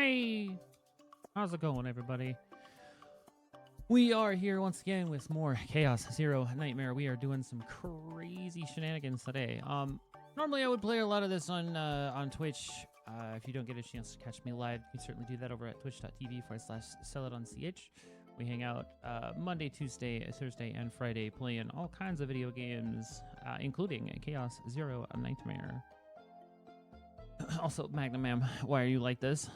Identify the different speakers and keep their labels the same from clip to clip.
Speaker 1: Hi! How's it going, everybody? We are here once again with more Chaos Zero Nightmare. We are doing some crazy shenanigans today. Normally I would play a lot of this on Twitch. If you don't get a chance to catch me live, you can certainly do that over at twitch.tv/sellitonch. We hang out Monday, Tuesday, Thursday, and Friday playing all kinds of video games, including Chaos Zero Nightmare. Also, Magnum Ma'am, why are you like this?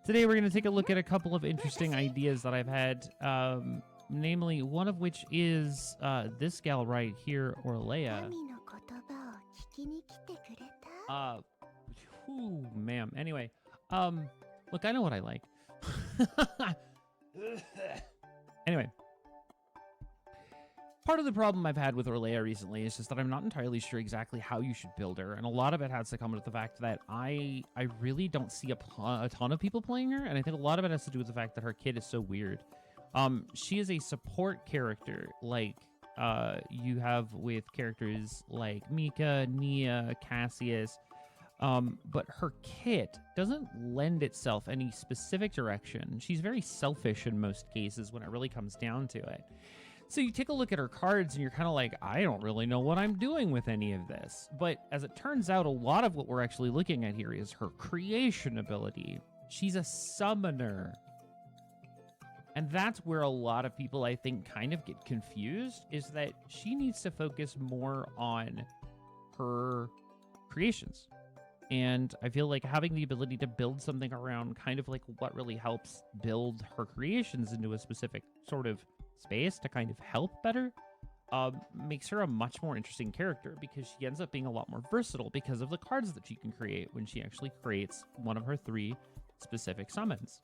Speaker 1: Today we're going to take a look at a couple of interesting ideas that I've had, namely one of which is this gal right here, Orlea. Ma'am. Anyway, look, I know what I like. Anyway. Part of the problem I've had with Orlea recently is just that I'm not entirely sure exactly how you should build her, and a lot of it has to come with the fact that I really don't see a ton of people playing her, and I think a lot of it has to do with the fact that her kit is so weird. She is a support character, like you have with characters like Mika, Nia, Cassius, but her kit doesn't lend itself any specific direction. She's very selfish in most cases when it really comes down to it. So you take a look at her cards and you're kind of like, I don't really know what I'm doing with any of this. But as it turns out, a lot of what we're actually looking at here is her creation ability. She's a summoner. And that's where a lot of people, I think, kind of get confused, is that she needs to focus more on her creations. And I feel like having the ability to build something around kind of like what really helps build her creations into a specific sort of space to kind of help better makes her a much more interesting character, because she ends up being a lot more versatile because of the cards that she can create when she actually creates one of her 3 specific summons.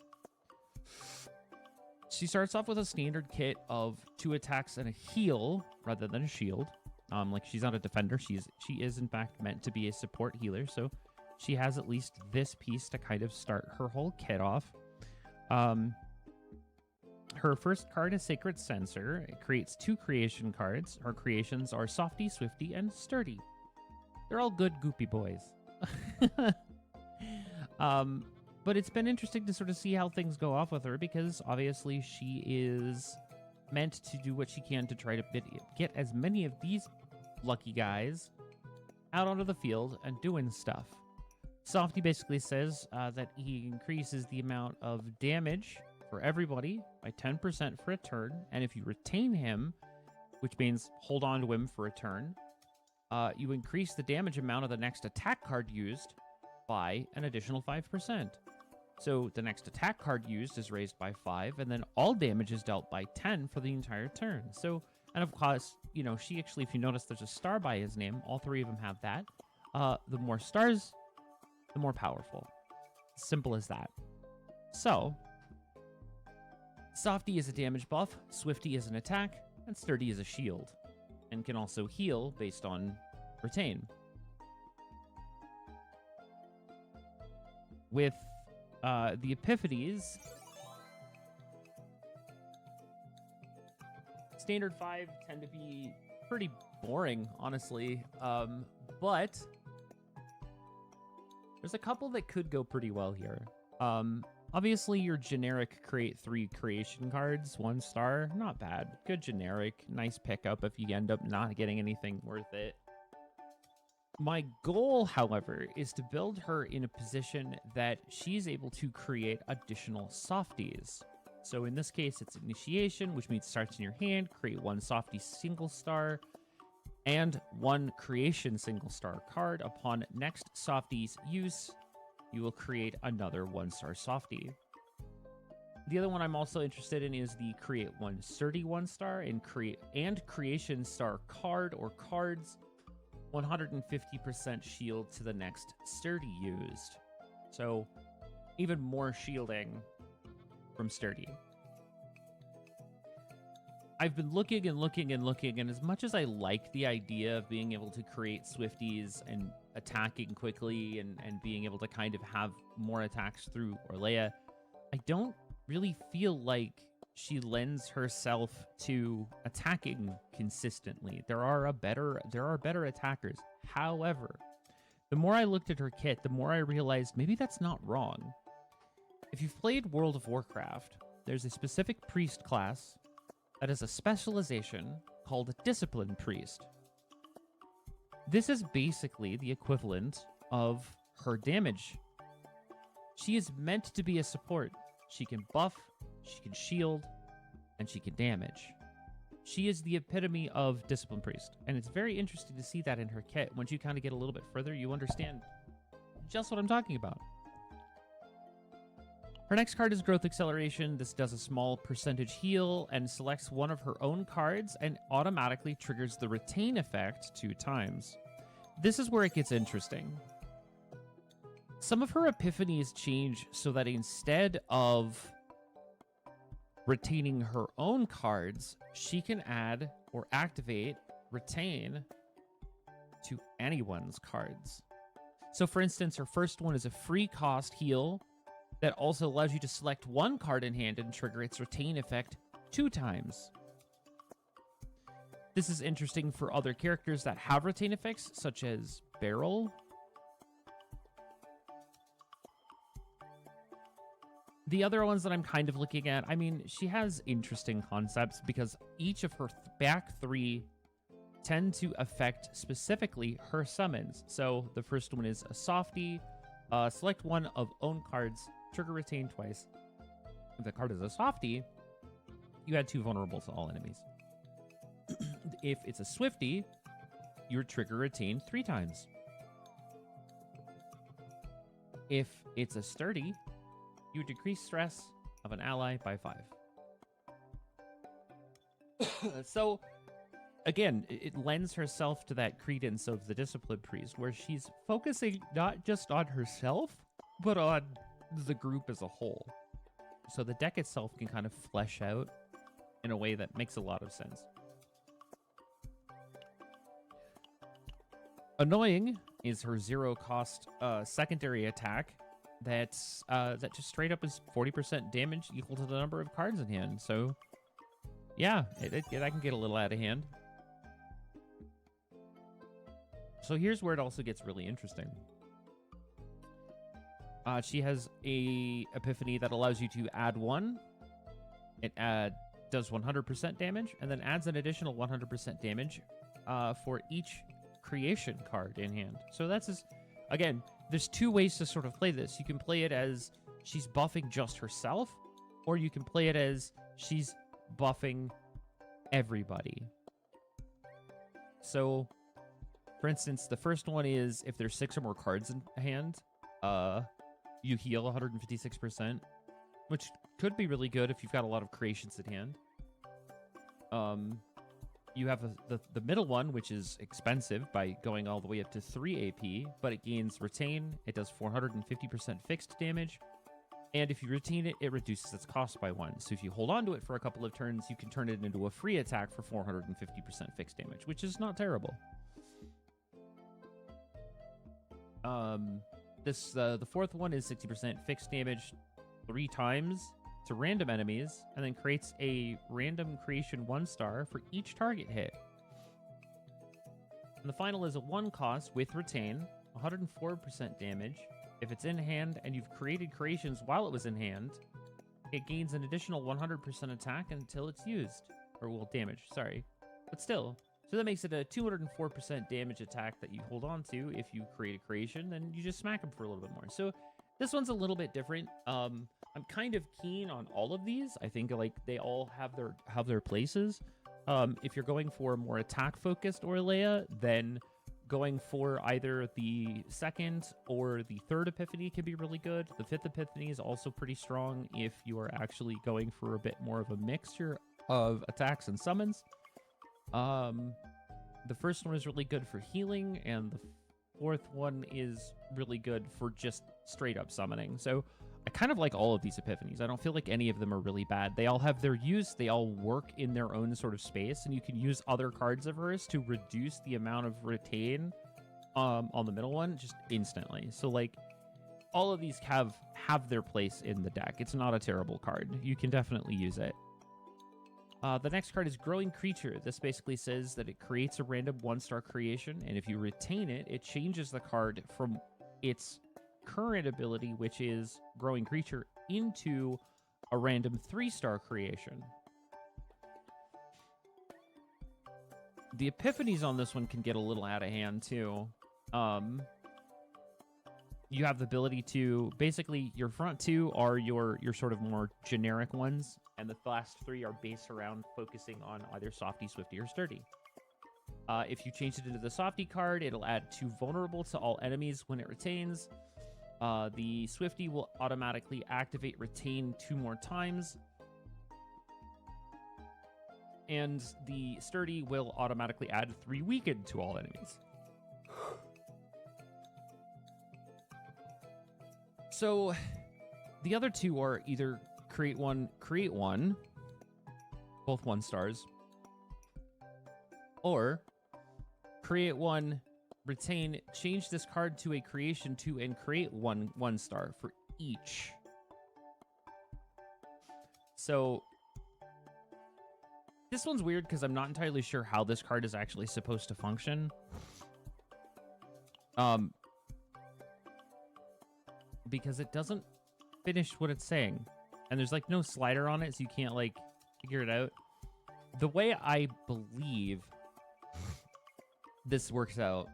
Speaker 1: She starts off with a standard kit of 2 attacks and a heal rather than a shield. Like, she's not a defender, she is in fact meant to be a support healer, so she has at least this piece to kind of start her whole kit off. Her first card is Sacred Censor. It creates 2 creation cards. Her creations are Softy, Swifty, and Sturdy. They're all good goopy boys. But it's been interesting to sort of see how things go off with her, because obviously she is meant to do what she can to try to get as many of these lucky guys out onto the field and doing stuff. Softy basically says that he increases the amount of damage for everybody by 10% for a turn, and if you retain him, which means hold on to him for a turn, you increase the damage amount of the next attack card used by an additional 5%. So the next attack card used is raised by 5, and then all damage is dealt by 10 for the entire turn. So, and of course, you know, she actually, if you notice, there's a star by his name. All 3 of them have that. The more stars, the more powerful. Simple as that. So, Softy is a damage buff, Swifty is an attack, and Sturdy is a shield, and can also heal based on retain. With the Epiphanies, standard 5 tend to be pretty boring, honestly, but there's a couple that could go pretty well here. Obviously, your generic create 3 creation cards, 1 star, not bad. Good generic, nice pickup if you end up not getting anything worth it. My goal, however, is to build her in a position that she's able to create additional softies. So in this case, it's initiation, which means starts in your hand, create 1 softy single star, and 1 creation single star card. Upon next softy's use, you will create another 1-star softy. The other one I'm also interested in is the create 1 sturdy 1-star and creation star card or cards. 150% shield to the next sturdy used. So even more shielding from sturdy. I've been looking and looking and looking, and as much as I like the idea of being able to create Swifties and attacking quickly and being able to kind of have more attacks through Orlea, I don't really feel like she lends herself to attacking consistently. There are better attackers. However, The more I looked at her kit, the more I realized maybe that's not wrong. If you've played World of Warcraft, there's a specific priest class that is a specialization called a Discipline Priest. This is basically the equivalent of her damage. She is meant to be a support. She can buff, she can shield, and she can damage. She is the epitome of Discipline Priest, and it's very interesting to see that in her kit. Once you kind of get a little bit further, you understand just what I'm talking about. Her next card is Growth Acceleration. This does a small percentage heal and selects one of her own cards and automatically triggers the Retain effect 2 times. This is where it gets interesting. Some of her epiphanies change so that instead of retaining her own cards, she can add or activate Retain to anyone's cards. So for instance, her first one is a free cost heal that also allows you to select one card in hand and trigger its Retain effect 2 times. This is interesting for other characters that have Retain effects, such as Beryl. The other ones that I'm kind of looking at, I mean, she has interesting concepts because each of her back 3 tend to affect specifically her summons. So the first one is a softie. Select one of own cards, trigger Retain twice. If the card is a softie, you add 2 vulnerable to all enemies. If it's a swiftie, your trigger Retain 3 times. If it's a sturdy, you decrease stress of an ally by 5. So, again, it lends herself to that credence of the Discipline Priest, where she's focusing not just on herself, but on the group as a whole. So the deck itself can kind of flesh out in a way that makes a lot of sense. Annoying is her 0-cost secondary attack that just straight up is 40% damage equal to the number of cards in hand. So yeah, that can get a little out of hand. So here's where it also gets really interesting. She has a epiphany that allows you to add 1. It does 100% damage and then adds an additional 100% damage for each creation card in hand. So that's just, again, there's 2 ways to sort of play this. You can play it as she's buffing just herself, or you can play it as she's buffing everybody. So, for instance, the first one is if there's 6 or more cards in hand, you heal 156%, which could be really good if you've got a lot of creations at hand. You have the middle one, which is expensive by going all the way up to 3 AP, but it gains Retain. It does 450% fixed damage. And if you retain it, it reduces its cost by 1. So if you hold on to it for a couple of turns, you can turn it into a free attack for 450% fixed damage, which is not terrible. The fourth one is 60% fixed damage 3 times to random enemies, and then creates a random creation 1-star for each target hit. And the final is a 1 cost with Retain, 104% damage. If it's in hand and you've created creations while it was in hand, it gains an additional 100% attack until it's used. Or, well, damage, sorry. But still. So that makes it a 204% damage attack that you hold on to if you create a creation, then you just smack them for a little bit more. So this one's a little bit different. I'm kind of keen on all of these. I think like they all have their places. If you're going for a more attack-focused Orlea, then going for either the second or the third epiphany can be really good. The fifth epiphany is also pretty strong if you are actually going for a bit more of a mixture of attacks and summons. The first one is really good for healing, and the fourth one is really good for just straight up summoning. So I kind of like all of these epiphanies. I don't feel like any of them are really bad. They all have their use. They all work in their own sort of space, and you can use other cards of hers to reduce the amount of retain on the middle one just instantly. So like all of these have their place in the deck. It's not a terrible card. You can definitely use it. The next card is Growing Creature. This basically says that it creates a random 1-star creation, and if you retain it, it changes the card from its current ability, which is Growing Creature, into a random 3-star creation. The epiphanies on this one can get a little out of hand, too. You have the ability to... Basically, your front 2 are your sort of more generic ones, and the last 3 are based around focusing on either Softy, Swifty, or Sturdy. If you change it into the Softy card, it'll add 2 vulnerable to all enemies when it retains. The Swifty will automatically activate Retain 2 more times. And the Sturdy will automatically add 3 Weakened to all enemies. So, the other 2 are either create one, both 1 stars, or create 1, retain, change this card to a creation 2, and create 1 star for each. So, this one's weird because I'm not entirely sure how this card is actually supposed to function. Because it doesn't finish what it's saying. And there's, like, no slider on it, so you can't, like, figure it out. The way I believe this works out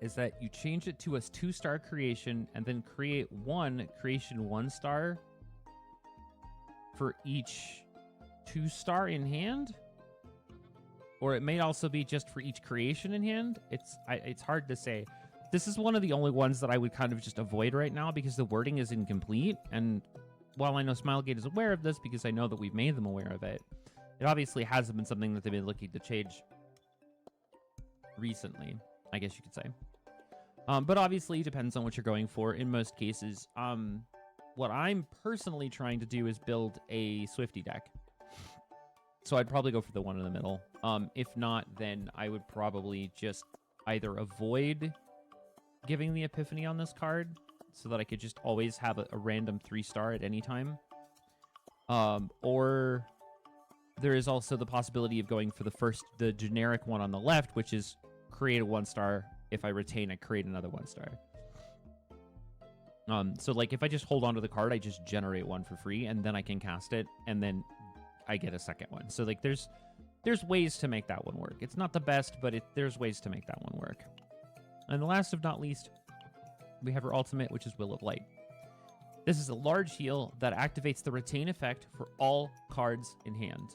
Speaker 1: is that you change it to a 2-star creation and then create 1 creation 1-star for each 2-star in hand, or it may also be just for each creation in hand. It's hard to say. This is one of the only ones that I would kind of just avoid right now because the wording is incomplete. And while I know Smilegate is aware of this because I know that we've made them aware of it, it obviously hasn't been something that they've been looking to change recently, I guess you could say. But obviously it depends on what you're going for in most cases. What I'm personally trying to do is build a Swifty deck. So I'd probably go for the one in the middle. If not, then I would probably just either avoid giving the Epiphany on this card so that I could just always have a random 3-star at any time. Or there is also the possibility of going for the generic one on the left, which is create a 1-star. If I retain, I create another 1-star. So like if I just hold onto the card, I just generate 1 for free, and then I can cast it, and then I get a second one. So like there's ways to make that one work. It's not the best, but there's ways to make that one work. And the last of not least, we have her ultimate, which is Will of Light. This is a large heal that activates the retain effect for all cards in hand.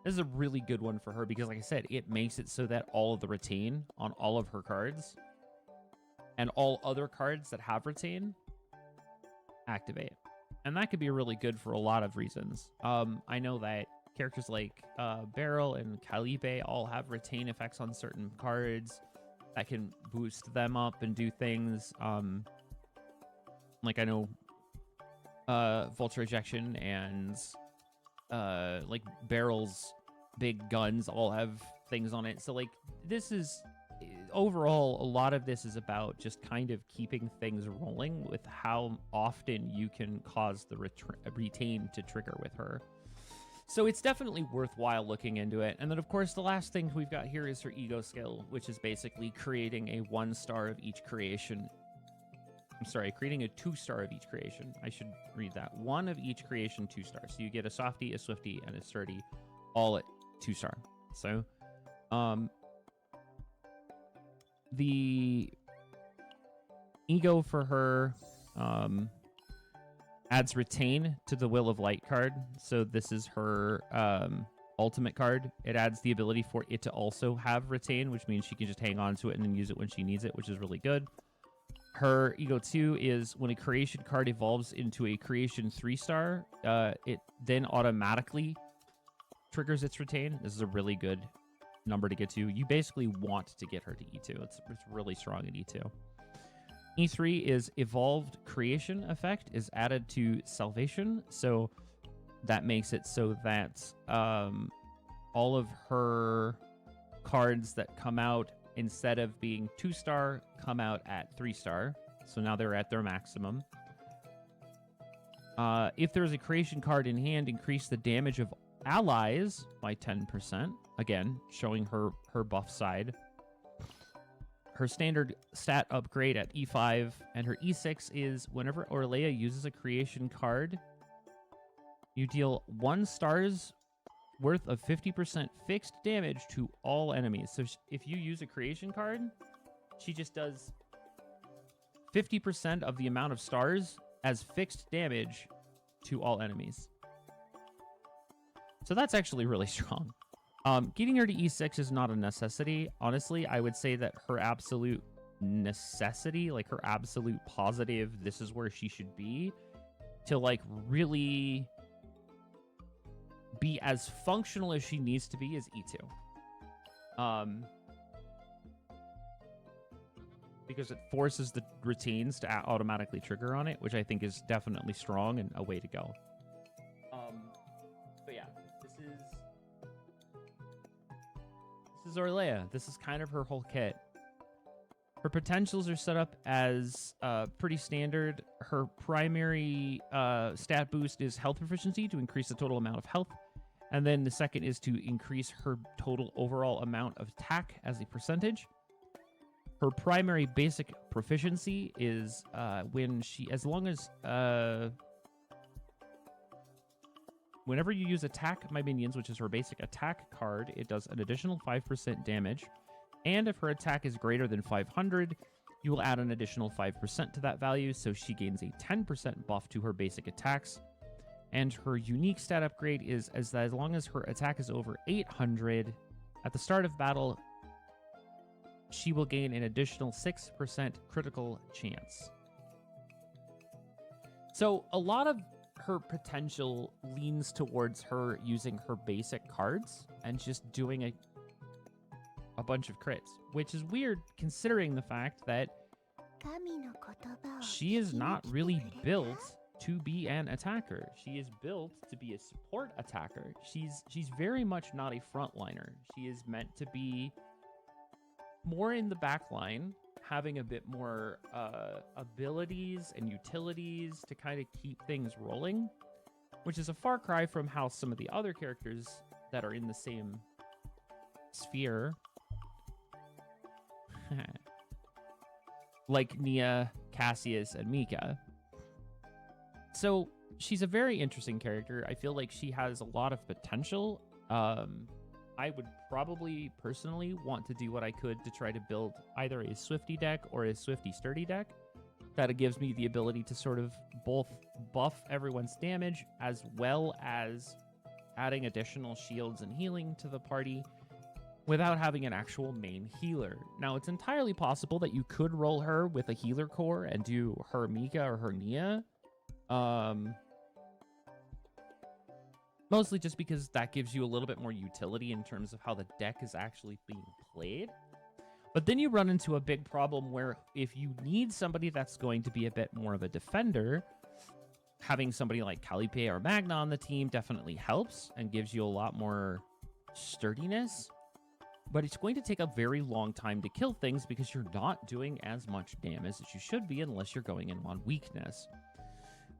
Speaker 1: This is a really good one for her because, like I said, it makes it so that all of the retain on all of her cards and all other cards that have retain activate. And that could be really good for a lot of reasons. I know that characters like Beryl and Calibe all have retain effects on certain cards that can boost them up and do things. Like I know Vulture Ejection and like Beryl's big guns all have things on it. So like this is overall, a lot of this is about just kind of keeping things rolling with how often you can cause the retain to trigger with her. So it's definitely worthwhile looking into it. And then, of course, the last thing we've got here is her ego skill, which is basically creating a 1-star of each creation. I'm sorry, creating a 2-star of each creation. I should read that. 1 of each creation, 2 stars. So you get a Softy, a Swifty, and a Sturdy, all at 2-star. So, the ego for her adds retain to the Will of Light card. So this is her ultimate card. It adds the ability for it to also have retain, which means she can just hang on to it and then use it when she needs it, which is really good. Her ego 2 is when a creation card evolves into a creation 3-star, it then automatically triggers its retain. This is a really good number to get to. You basically want to get her to E2. It's really strong at E2. E3 is evolved creation effect is added to salvation, so that makes it so that all of her cards that come out instead of being 2-star come out at 3-star, so now they're at their maximum. If there's a creation card in hand, increase the damage of allies by 10%. Again, showing her buff side. Her standard stat upgrade at E5 and her E6 is whenever Orlea uses a creation card, you deal 1 star's worth of 50% fixed damage to all enemies. So if you use a creation card, she just does 50% of the amount of stars as fixed damage to all enemies. So that's actually really strong. Getting her to E6 is not a necessity. Honestly, I would say that her absolute necessity, like her absolute positive, this is where she should be, to like really be as functional as she needs to be, is E2. Because it forces the routines to automatically trigger on it, which I think is definitely strong and a way to go. But yeah, this is Orlea. This is kind of her whole kit. Her potentials are set up as pretty standard. Her primary stat boost is health proficiency to increase the total amount of health. And then the second is to increase her total overall amount of attack as a percentage. Her primary basic proficiency is when she, as long as, whenever you use attack my minions, which is her basic attack card, it does an additional 5% damage. And if her attack is greater than 500, you will add an additional 5% to that value, so she gains a 10% buff to her basic attacks. And her unique stat upgrade is as long as her attack is over 800, at the start of battle, she will gain an additional 6% critical chance. So a lot of her potential leans towards her using her basic cards and just doing a bunch of crits, which is weird considering the fact that she is not really built to be an attacker. She is built to be a support attacker. She's very much not a frontliner. She is meant to be more in the back line, having a bit more abilities and utilities to kind of keep things rolling, which is a far cry from how some of the other characters that are in the same sphere, like Nia, Cassius, and Mika. So she's a very interesting character. I feel like she has a lot of potential. I would probably personally want to do what I could to try to build either a Swifty deck or a Swifty Sturdy deck. That gives me the ability to sort of both buff everyone's damage as well as adding additional shields and healing to the party without having an actual main healer. Now, it's entirely possible that you could roll her with a healer core and do her Mika or her Nia. Mostly just because that gives you a little bit more utility in terms of how the deck is actually being played. But then you run into a big problem where if you need somebody that's going to be a bit more of a defender, having somebody like Calipe or Magna on the team definitely helps and gives you a lot more sturdiness. But it's going to take a very long time to kill things because you're not doing as much damage as you should be unless you're going in on weakness.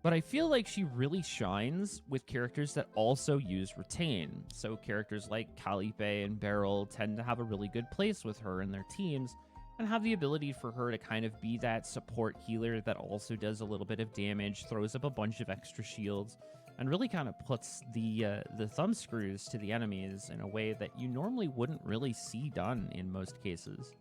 Speaker 1: But I feel like she really shines with characters that also use Retain. So characters like Calipe and Beryl tend to have a really good place with her in their teams and have the ability for her to kind of be that support healer that also does a little bit of damage, throws up a bunch of extra shields, and really kind of puts the thumb screws to the enemies in a way that you normally wouldn't really see done in most cases.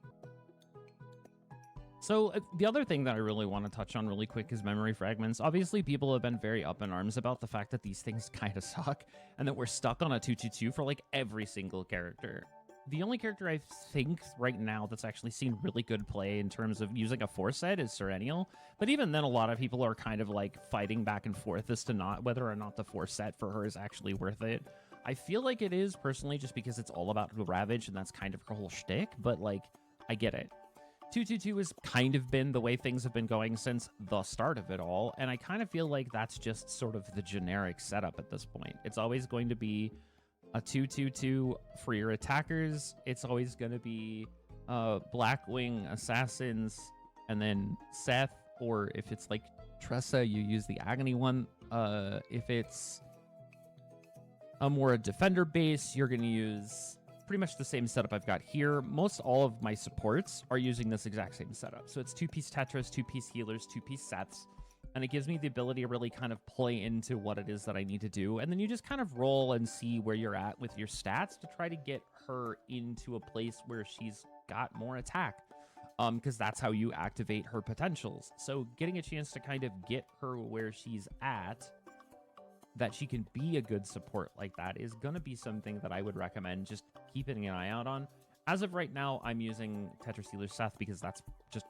Speaker 1: So the other thing that I really want to touch on really quick is memory fragments. Obviously, people have been very up in arms about the fact that these things kind of suck and that we're stuck on a 2-2-2 for like every single character. The only character I think right now that's actually seen really good play in terms of using a 4-set is Serenial. But even then, a lot of people are kind of like fighting back and forth as to not whether or not the 4-set for her is actually worth it. I feel like it is personally just because it's all about the Ravage and that's kind of her whole shtick, but like, I get it. 2-2-2 has kind of been the way things have been going since the start of it all, and I kind of feel like that's just sort of the generic setup at this point. It's always going to be a 2-2-2 for your attackers. It's always going to be Blackwing Assassins, and then Seth, or if it's like Tressa, you use the Agony one. If it's a more defender base, you're going to use pretty much the same setup I've got here. Most all of my supports are using this exact same setup. So it's 2-piece Tetris, 2-piece healers, 2-piece sets. And it gives me the ability to really kind of play into what it is that I need to do. And then you just kind of roll and see where you're at with your stats to try to get her into a place where she's got more attack. Because that's how you activate her potentials. So getting a chance to kind of get her where she's at, that she can be a good support like that, is going to be something that I would recommend just keeping an eye out on. As of right now, I'm using Tetris Healer Seth because that's just...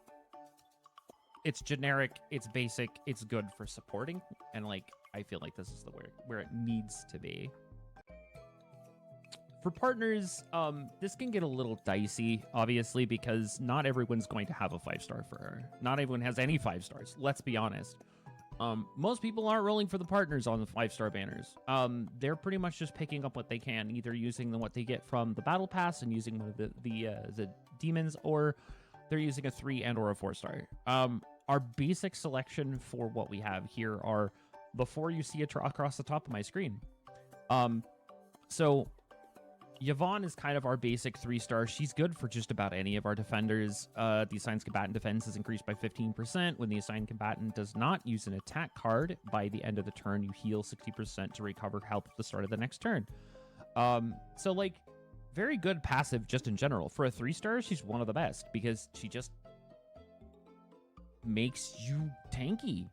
Speaker 1: it's generic, it's basic, it's good for supporting, and like I feel like this is the where it needs to be. For partners, this can get a little dicey, obviously, because not everyone's going to have a 5-star for her. Not everyone has any 5 stars, let's be honest. Most people aren't rolling for the partners on the 5-star banners. They're pretty much just picking up what they can, either using what they get from the battle pass and using one of the demons, or they're using a 3 and or a 4-star. Our basic selection for what we have here are before you see it across the top of my screen. So Yvonne is kind of our basic 3-star. She's good for just about any of our defenders. The assigned combatant defense is increased by 15%. When the assigned combatant does not use an attack card, by the end of the turn, you heal 60% to recover health at the start of the next turn. So like, very good passive just in general. For a 3-star, she's one of the best because she just makes you tanky.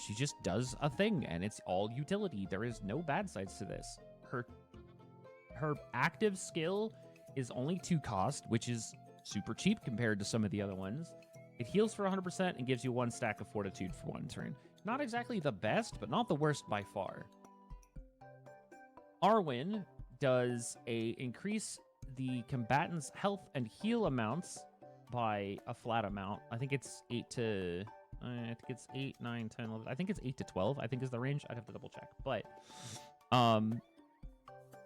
Speaker 1: She just does a thing, and it's all utility. There is no bad sides to this. Her active skill is only 2 cost, which is super cheap compared to some of the other ones. It heals for 100% and gives you 1 stack of fortitude for 1 turn. Not exactly the best, but not the worst by far. Arwen does increase the combatant's health and heal amounts by a flat amount. I think it's 8 to... I think it's 8, 9, 10, 11. I think it's 8 to 12, I think is the range. I'd have to double check. But...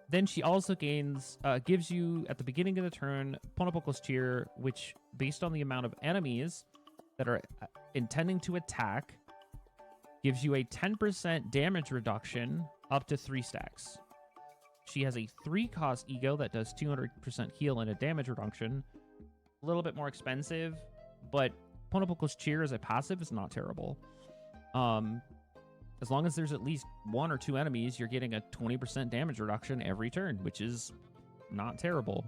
Speaker 1: then she also gains, gives you, at the beginning of the turn, Ponapokos Cheer, which, based on the amount of enemies that are intending to attack, gives you a 10% damage reduction up to 3 stacks. She has a 3-cost ego that does 200% heal and a damage reduction. A little bit more expensive, but Ponapokos Cheer as a passive is not terrible. As long as there's at least 1 or 2 enemies, you're getting a 20% damage reduction every turn, which is not terrible.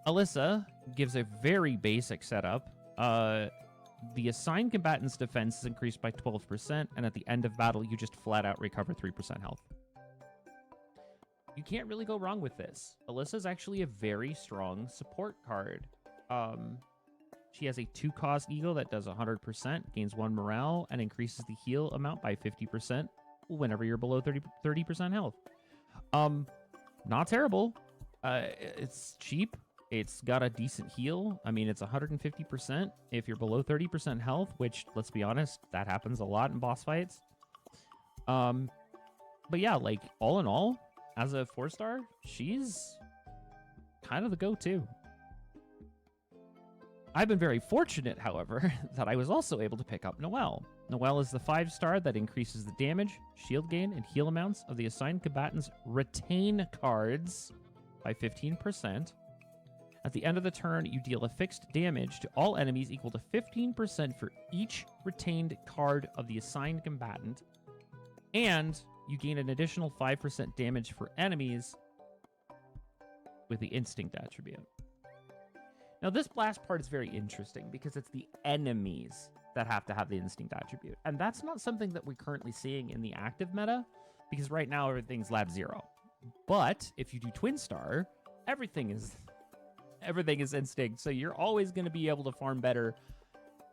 Speaker 1: Alyssa gives a very basic setup. The assigned combatant's defense is increased by 12%, and at the end of battle, you just flat out recover 3% health. You can't really go wrong with this. Alyssa's actually a very strong support card. She has a 2-cost eagle that does 100%, gains 1 morale, and increases the heal amount by 50% whenever you're below 30% health. Not terrible. It's cheap. It's got a decent heal. I mean, it's 150% if you're below 30% health, which, let's be honest, that happens a lot in boss fights. But yeah, like, all in all, as a 4-star, she's kind of the go-to. I've been very fortunate, however, that I was also able to pick up Noelle. Noelle is the 5-star that increases the damage, shield gain, and heal amounts of the assigned combatant's retain cards by 15%. At the end of the turn, you deal a fixed damage to all enemies equal to 15% for each retained card of the assigned combatant, and you gain an additional 5% damage for enemies with the instinct attribute. Now, this last part is very interesting because it's the enemies that have to have the instinct attribute. And that's not something that we're currently seeing in the active meta, because right now everything's lab 0. But if you do Twin Star, everything is instinct. So you're always going to be able to farm better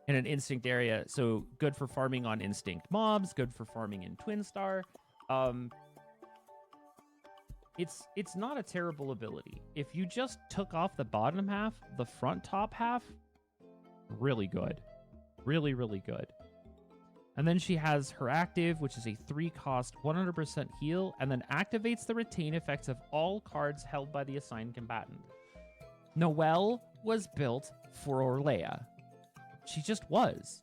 Speaker 1: in an instinct area. So good for farming on instinct mobs, good for farming in Twin Star. It's not a terrible ability. If you just took off the bottom half, the front top half, really good. Really, really good. And then she has her active, which is a 3-cost 100% heal, and then activates the retain effects of all cards held by the assigned combatant. Noelle was built for Orlea. She just was.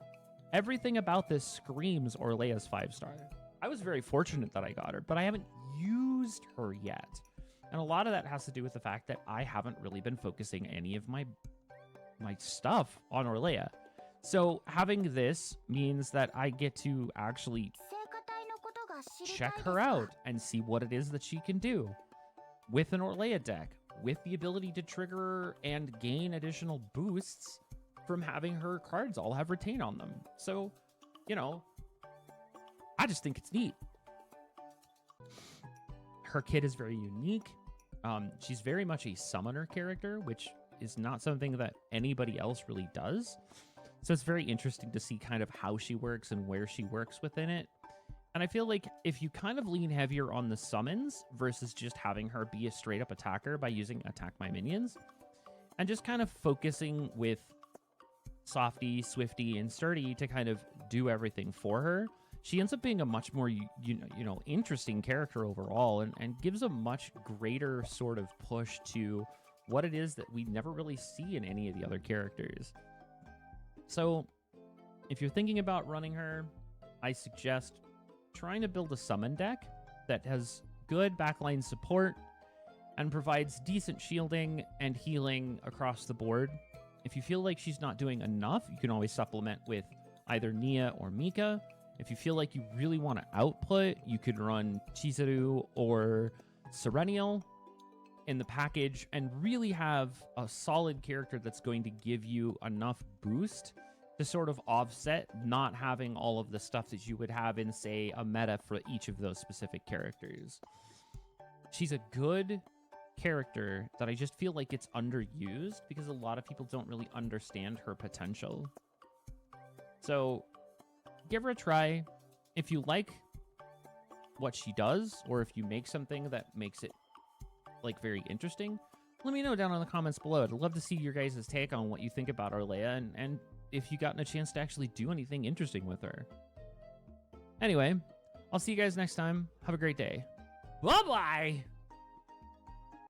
Speaker 1: Everything about this screams Orlea's 5-star. I was very fortunate that I got her, but I haven't used her yet. And a lot of that has to do with the fact that I haven't really been focusing any of my stuff on Orlea. So having this means that I get to actually check her out and see what it is that she can do with an Orlea deck, with the ability to trigger and gain additional boosts from having her cards all have retain on them. So, you know, I just think it's neat. Her kit is very unique. She's very much a summoner character, which is not something that anybody else really does. So it's very interesting to see kind of how she works and where she works within it. And I feel like if you kind of lean heavier on the summons versus just having her be a straight up attacker by using attack my minions, and just kind of focusing with Softy, Swifty, and Sturdy to kind of do everything for her, she ends up being a much more interesting character overall, and gives a much greater sort of push to what it is that we never really see in any of the other characters. So if you're thinking about running her, I suggest trying to build a summon deck that has good backline support and provides decent shielding and healing across the board. If you feel like she's not doing enough, you can always supplement with either Nia or Mika. If you feel like you really want to output, you could run Chizuru or Serenial in the package and really have a solid character that's going to give you enough boost to sort of offset not having all of the stuff that you would have in, say, a meta for each of those specific characters. She's a good character that I just feel like it's underused because a lot of people don't really understand her potential. So give her a try. If you like what she does, or if you make something that makes it like very interesting, let me know down in the comments below. I'd love to see your guys' take on what you think about Orlea, and if you gotten a chance to actually do anything interesting with her. Anyway, I'll see you guys next time. Have a great day. Bye-bye!